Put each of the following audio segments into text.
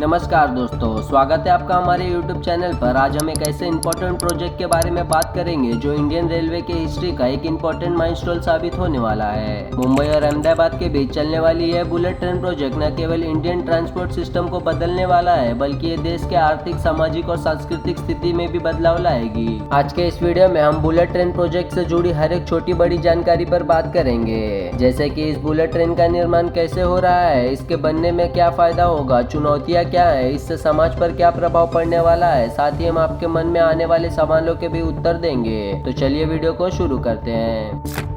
नमस्कार दोस्तों, स्वागत है आपका हमारे YouTube चैनल पर। आज हम एक ऐसे इम्पोर्टेंट प्रोजेक्ट के बारे में बात करेंगे जो इंडियन रेलवे के हिस्ट्री का एक इम्पोर्टेंट माइलस्टोन साबित होने वाला है। मुंबई और अहमदाबाद के बीच चलने वाली यह बुलेट ट्रेन प्रोजेक्ट न केवल इंडियन ट्रांसपोर्ट सिस्टम को बदलने वाला है, बल्कि ये देश के आर्थिक, सामाजिक और सांस्कृतिक स्थिति में भी बदलाव लाएगी। आज के इस वीडियो में हम बुलेट ट्रेन प्रोजेक्ट से जुड़ी हर एक छोटी बड़ी जानकारी पर बात करेंगे, जैसे कि इस बुलेट ट्रेन का निर्माण कैसे हो रहा है, इसके बनने में क्या फायदा होगा, चुनौतियां क्या है, इससे समाज पर क्या प्रभाव पड़ने वाला है। साथ ही हम आपके मन में आने वाले सवालों के भी उत्तर देंगे। तो चलिए वीडियो को शुरू करते हैं।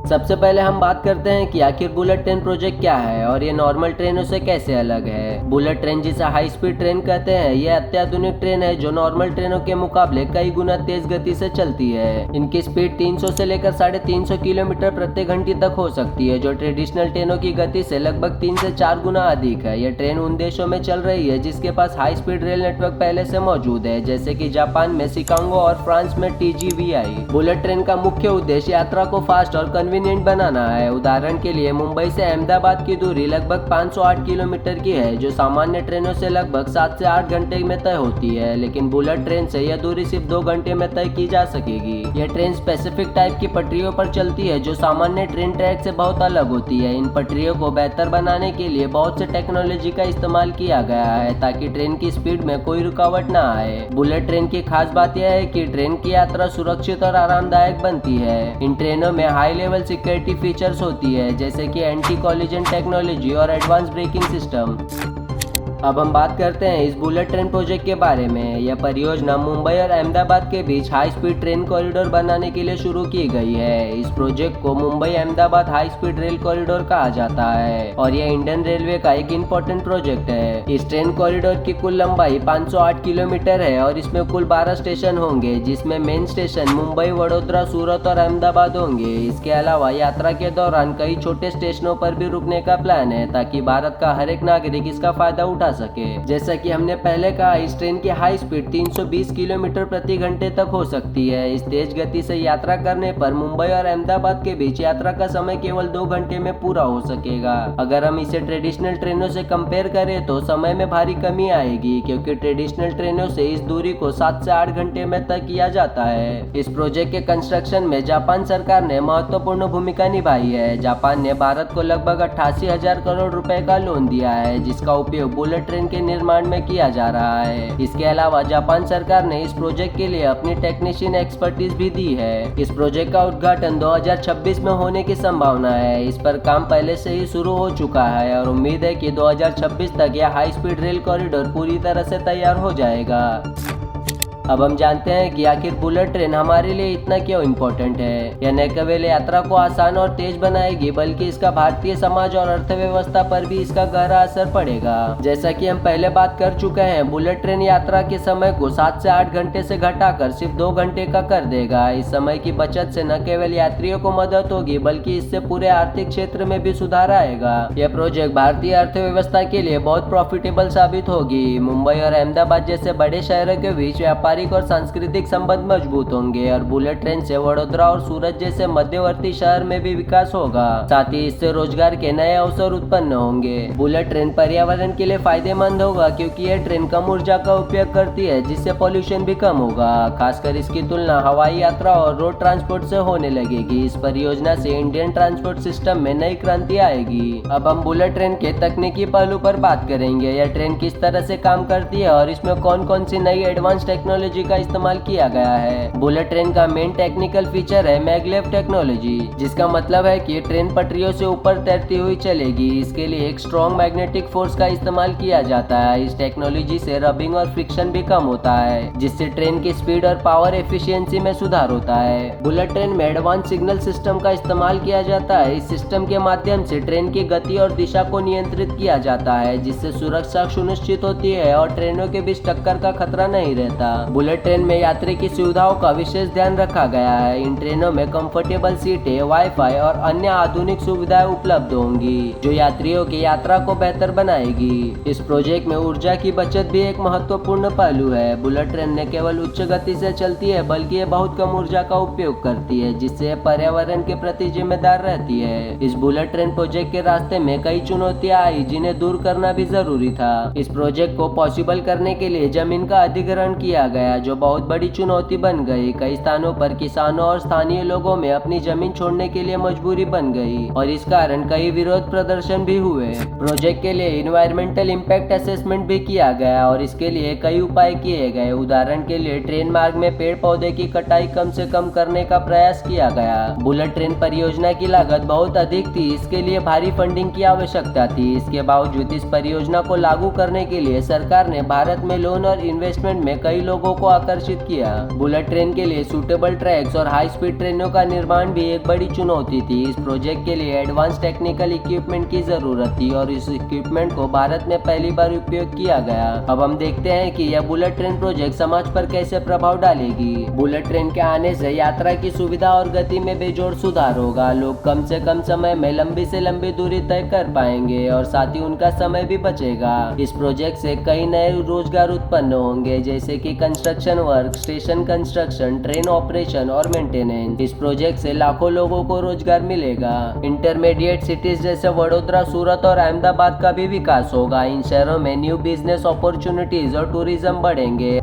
सबसे पहले हम बात करते हैं कि आखिर बुलेट ट्रेन प्रोजेक्ट क्या है और ये नॉर्मल ट्रेनों से कैसे अलग है। बुलेट ट्रेन, जिसे हाई स्पीड ट्रेन कहते हैं, ये अत्याधुनिक ट्रेन है जो नॉर्मल ट्रेनों के मुकाबले कई गुना तेज गति से चलती है। इनकी स्पीड 300 से लेकर 350 किलोमीटर प्रति घंटे तक हो सकती है, जो ट्रेडिशनल ट्रेनों की गति से लगभग 3 से 4 गुना अधिक है। यह ट्रेन उन देशों में चल रही है जिसके पास हाई स्पीड रेल नेटवर्क पहले से मौजूद है, जैसे कि जापान में शिकागो और फ्रांस में TGVI। बुलेट ट्रेन का मुख्य उद्देश्य यात्रा को फास्ट और कन्वीनियंट बनाना है। उदाहरण के लिए मुंबई से अहमदाबाद की दूरी लगभग 508 किलोमीटर की है, जो सामान्य ट्रेनों से लगभग 7 से 8 घंटे में तय होती है, लेकिन बुलेट ट्रेन से यह दूरी सिर्फ 2 घंटे में तय की जा सकेगी। यह ट्रेन स्पेसिफिक टाइप की पटरियों पर चलती है जो सामान्य ट्रेन ट्रैक से बहुत अलग होती है। इन पटरियों को बेहतर बनाने के लिए बहुत से टेक्नोलॉजी का इस्तेमाल किया गया है ताकि ट्रेन की स्पीड में कोई रुकावट न आए। बुलेट ट्रेन की खास बात यह है कि ट्रेन की यात्रा सुरक्षित और आरामदायक बनती है। इन ट्रेनों में हाई लेवल सिक्योरिटी फीचर्स होती है, जैसे कि एंटी कॉलिजन टेक्नोलॉजी और एडवांस ब्रेकिंग सिस्टम। अब हम बात करते हैं इस बुलेट ट्रेन प्रोजेक्ट के बारे में। यह परियोजना मुंबई और अहमदाबाद के बीच हाई स्पीड ट्रेन कॉरिडोर बनाने के लिए शुरू की गई है। इस प्रोजेक्ट को Mumbai Ahmedabad high speed rail corridor कहा जाता है और यह इंडियन रेलवे का एक इम्पोर्टेंट प्रोजेक्ट है। इस ट्रेन कॉरिडोर की कुल लंबाई 508 किलोमीटर है और इसमें कुल 12 स्टेशन होंगे, जिसमें मेन स्टेशन मुंबई, वडोदरा, सूरत और अहमदाबाद होंगे। इसके अलावा यात्रा के दौरान कई छोटे स्टेशनों पर भी रुकने का प्लान है ताकि भारत का हर एक नागरिक इसका फायदा उठा सके। जैसा कि हमने पहले कहा, इस ट्रेन की हाई स्पीड 320 किलोमीटर प्रति घंटे तक हो सकती है। इस तेज गति से यात्रा करने पर मुंबई और अहमदाबाद के बीच यात्रा का समय केवल 2 घंटे में पूरा हो सकेगा। अगर हम इसे ट्रेडिशनल ट्रेनों से कंपेयर करें तो समय में भारी कमी आएगी, क्योंकि ट्रेडिशनल ट्रेनों से इस दूरी को 7 से 8 घंटे में तय किया जाता है। इस प्रोजेक्ट के कंस्ट्रक्शन में जापान सरकार ने महत्वपूर्ण भूमिका निभाई है। जापान ने भारत को लगभग 88,000 करोड़ रुपए का लोन दिया है, जिसका उपयोग बुलेट ट्रेन के निर्माण में किया जा रहा है। इसके अलावा जापान सरकार ने इस प्रोजेक्ट के लिए अपनी टेक्नीशियन एक्सपर्टीज भी दी है। इस प्रोजेक्ट का उद्घाटन 2026 में होने की संभावना है। इस पर काम पहले से ही शुरू हो चुका है और उम्मीद है कि 2026 तक यह हाई स्पीड रेल कॉरिडोर पूरी तरह से तैयार हो जाएगा। अब हम जानते हैं कि आखिर बुलेट ट्रेन हमारे लिए इतना क्यों इम्पोर्टेंट है। यह न केवल यात्रा को आसान और तेज बनाएगी, बल्कि इसका भारतीय समाज और अर्थव्यवस्था पर भी इसका गहरा असर पड़ेगा। जैसा कि हम पहले बात कर चुके हैं, बुलेट ट्रेन यात्रा के समय को 7 से 8 घंटे से घटाकर सिर्फ 2 घंटे का कर देगा। इस समय की बचत से न केवल यात्रियों को मदद होगी, बल्कि इससे पूरे आर्थिक क्षेत्र में भी सुधार आएगा। यह प्रोजेक्ट भारतीय अर्थव्यवस्था के लिए बहुत प्रॉफिटेबल साबित होगी। मुंबई और अहमदाबाद जैसे बड़े शहरों के बीच व्यापारिक और सांस्कृतिक संबंध मजबूत होंगे और बुलेट ट्रेन से वडोदरा और सूरत जैसे मध्यवर्ती शहर में भी विकास होगा। साथ ही इससे रोजगार के नए अवसर उत्पन्न होंगे। बुलेट ट्रेन पर्यावरण के लिए फायदेमंद होगा, क्योंकि यह ट्रेन कम ऊर्जा का उपयोग करती है, जिससे पॉल्यूशन भी कम होगा। खासकर इसकी तुलना हवाई यात्रा और रोड ट्रांसपोर्ट से होने लगेगी। इस परियोजना से इंडियन ट्रांसपोर्ट सिस्टम में नई क्रांति आएगी। अब हम बुलेट ट्रेन के तकनीकी पहलू पर बात करेंगे। यह ट्रेन किस तरह से काम करती है और इसमें कौन कौन सी नई एडवांस टेक्नोलॉजी का इस्तेमाल किया गया है। बुलेट ट्रेन का मेन टेक्निकल फीचर है मैगलेव टेक्नोलॉजी, जिसका मतलब है कि ट्रेन पटरियों से ऊपर तैरती हुई चलेगी। इसके लिए एक स्ट्रॉन्ग मैग्नेटिक फोर्स का इस्तेमाल किया जाता है। इस टेक्नोलॉजी से रबिंग और फ्रिक्शन भी कम होता है, जिससे ट्रेन की स्पीड और पावर एफिशिएंसी में सुधार होता है। बुलेट ट्रेन में एडवांस सिग्नल सिस्टम का इस्तेमाल किया जाता है। इस सिस्टम के माध्यम से ट्रेन की गति और दिशा को नियंत्रित किया जाता है, जिससे सुरक्षा सुनिश्चित होती है और ट्रेनों के बीच टक्कर का खतरा नहीं रहता। बुलेट ट्रेन में यात्री की सुविधाओं का विशेष ध्यान रखा गया है। इन ट्रेनों में कंफर्टेबल सीटें, वाईफाई और अन्य आधुनिक सुविधाएं उपलब्ध होंगी, जो यात्रियों की यात्रा को बेहतर बनाएगी। इस प्रोजेक्ट में ऊर्जा की बचत भी एक महत्वपूर्ण पहलू है। बुलेट ट्रेन न केवल उच्च गति से चलती है, बल्कि ये बहुत कम ऊर्जा का उपयोग करती है, जिससे पर्यावरण के प्रति जिम्मेदार रहती है। इस बुलेट ट्रेन प्रोजेक्ट के रास्ते में कई चुनौतियां आई, जिन्हें दूर करना भी जरूरी था। इस प्रोजेक्ट को पॉसिबल करने के लिए जमीन का अधिग्रहण किया गया, जो बहुत बड़ी चुनौती बन गई। कई स्थानों पर किसानों और स्थानीय लोगों में अपनी जमीन छोड़ने के लिए मजबूरी बन गई और इस कारण कई विरोध प्रदर्शन भी हुए। प्रोजेक्ट के लिए इन्वायरमेंटल इम्पैक्ट असेसमेंट भी किया गया और इसके लिए कई उपाय किए गए। उदाहरण के लिए ट्रेन मार्ग में पेड़ पौधे की कटाई कम से कम करने का प्रयास किया गया। बुलेट ट्रेन परियोजना की लागत बहुत अधिक थी, इसके लिए भारी फंडिंग की आवश्यकता थी। इसके बावजूद इस परियोजना को लागू करने के लिए सरकार ने भारत में लोन और इन्वेस्टमेंट में कई लोगों को आकर्षित किया। बुलेट ट्रेन के लिए सूटेबल ट्रैक्स और हाई स्पीड ट्रेनों का निर्माण भी एक बड़ी चुनौती थी। इस प्रोजेक्ट के लिए एडवांस टेक्निकल इक्विपमेंट की जरूरत थी और इस इक्विपमेंट को भारत में पहली बार उपयोग किया गया। अब हम देखते हैं कि यह बुलेट ट्रेन प्रोजेक्ट समाज पर कैसे प्रभाव डालेगी। बुलेट ट्रेन के आने से यात्रा की सुविधा और गति में बेजोड़ सुधार होगा। लोग कम से कम समय में लंबी से लंबी दूरी तय कर पाएंगे और साथ ही उनका समय भी बचेगा। इस प्रोजेक्ट से कई नए रोजगार उत्पन्न होंगे, जैसे कि construction work, station construction, train operation और मेंटेनेंस। इस प्रोजेक्ट से लाखों लोगों को रोजगार मिलेगा। इंटरमीडिएट सिटीज जैसे वडोदरा, सूरत और अहमदाबाद का भी विकास होगा। इन शहरों में न्यू बिजनेस अपॉर्चुनिटीज और टूरिज्म बढ़ेंगे।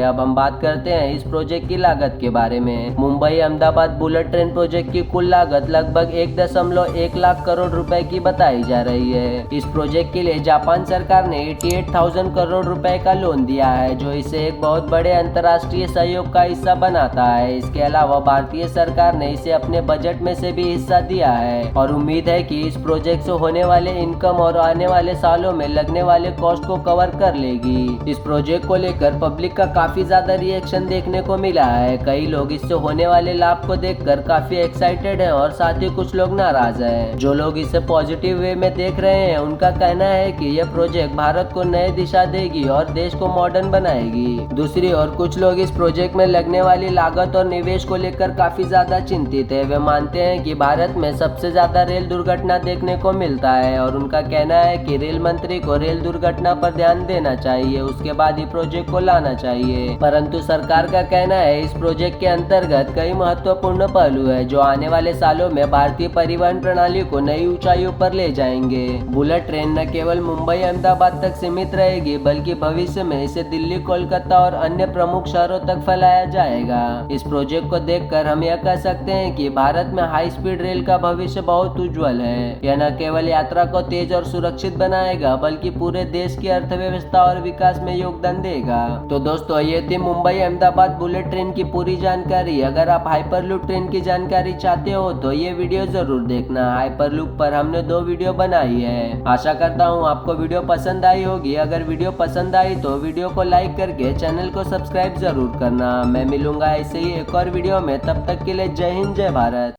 अब हम बात करते हैं इस प्रोजेक्ट की लागत के बारे में। Mumbai Ahmedabad bullet train project की कुल लागत लगभग 1.1 लाख करोड़ रुपए की बताई जा रही है। इस प्रोजेक्ट के लिए जापान सरकार ने 88,000 करोड़ रुपए का लोन दिया है, जो इसे एक बहुत बड़े अंतर्राष्ट्रीय सहयोग का हिस्सा बनाता है। इसके अलावा भारतीय सरकार ने इसे अपने बजट में से भी हिस्सा दिया है और उम्मीद है कि इस प्रोजेक्ट से होने वाले इनकम और आने वाले सालों में लगने वाले कॉस्ट को कवर कर लेगी। इस प्रोजेक्ट को लेकर पब्लिक का काफी ज्यादा रिएक्शन देखने को मिला है। कई लोग इससे होने वाले लाभ को देखकर काफी एक्साइटेड हैं और साथ ही कुछ लोग नाराज हैं। जो लोग इसे पॉजिटिव वे में देख रहे हैं, उनका कहना है कि यह प्रोजेक्ट भारत को नई दिशा देगी और देश को मॉडर्न बनाएगी। दूसरी ओर कुछ लोग इस प्रोजेक्ट में लगने वाली लागत और निवेश को लेकर काफी ज्यादा चिंतित है। वे मानते हैं कि भारत में सबसे ज्यादा रेल दुर्घटना देखने को मिलता है और उनका कहना है कि रेल मंत्री को रेल दुर्घटना पर ध्यान देना चाहिए, उसके बाद ही प्रोजेक्ट को लाना चाहिए। परंतु सरकार का कहना है इस प्रोजेक्ट के अंतर्गत कई महत्वपूर्ण पहलू है, जो आने वाले सालों में भारतीय परिवहन प्रणाली को नई ऊंचाइयों पर ले जाएंगे। बुलेट ट्रेन न केवल मुंबई अहमदाबाद तक सीमित रहेगी, बल्कि भविष्य में इसे दिल्ली, कोलकाता और अन्य प्रमुख शहरों तक फैलाया जाएगा। इस प्रोजेक्ट को देखकर हम यह कह सकते हैं कि भारत में हाई स्पीड रेल का भविष्य बहुत उज्जवल है। यह न केवल यात्रा को तेज और सुरक्षित बनाएगा, बल्कि पूरे देश की अर्थव्यवस्था और विकास में योगदान देगा। तो दोस्तों, ये थी मुंबई अहमदाबाद बुलेट ट्रेन की पूरी जानकारी। अगर आप हाइपरलूप ट्रेन की जानकारी चाहते हो तो ये वीडियो जरूर देखना। हाइपरलूप पर हमने 2 वीडियो बनाई है। आशा करता हूँ आपको वीडियो पसंद आई होगी। अगर वीडियो पसंद आई तो वीडियो को लाइक करके चैनल को सब्सक्राइब जरूर करना। मैं मिलूंगा ऐसे ही एक और वीडियो में, तब तक के लिए जय हिंद, जय भारत।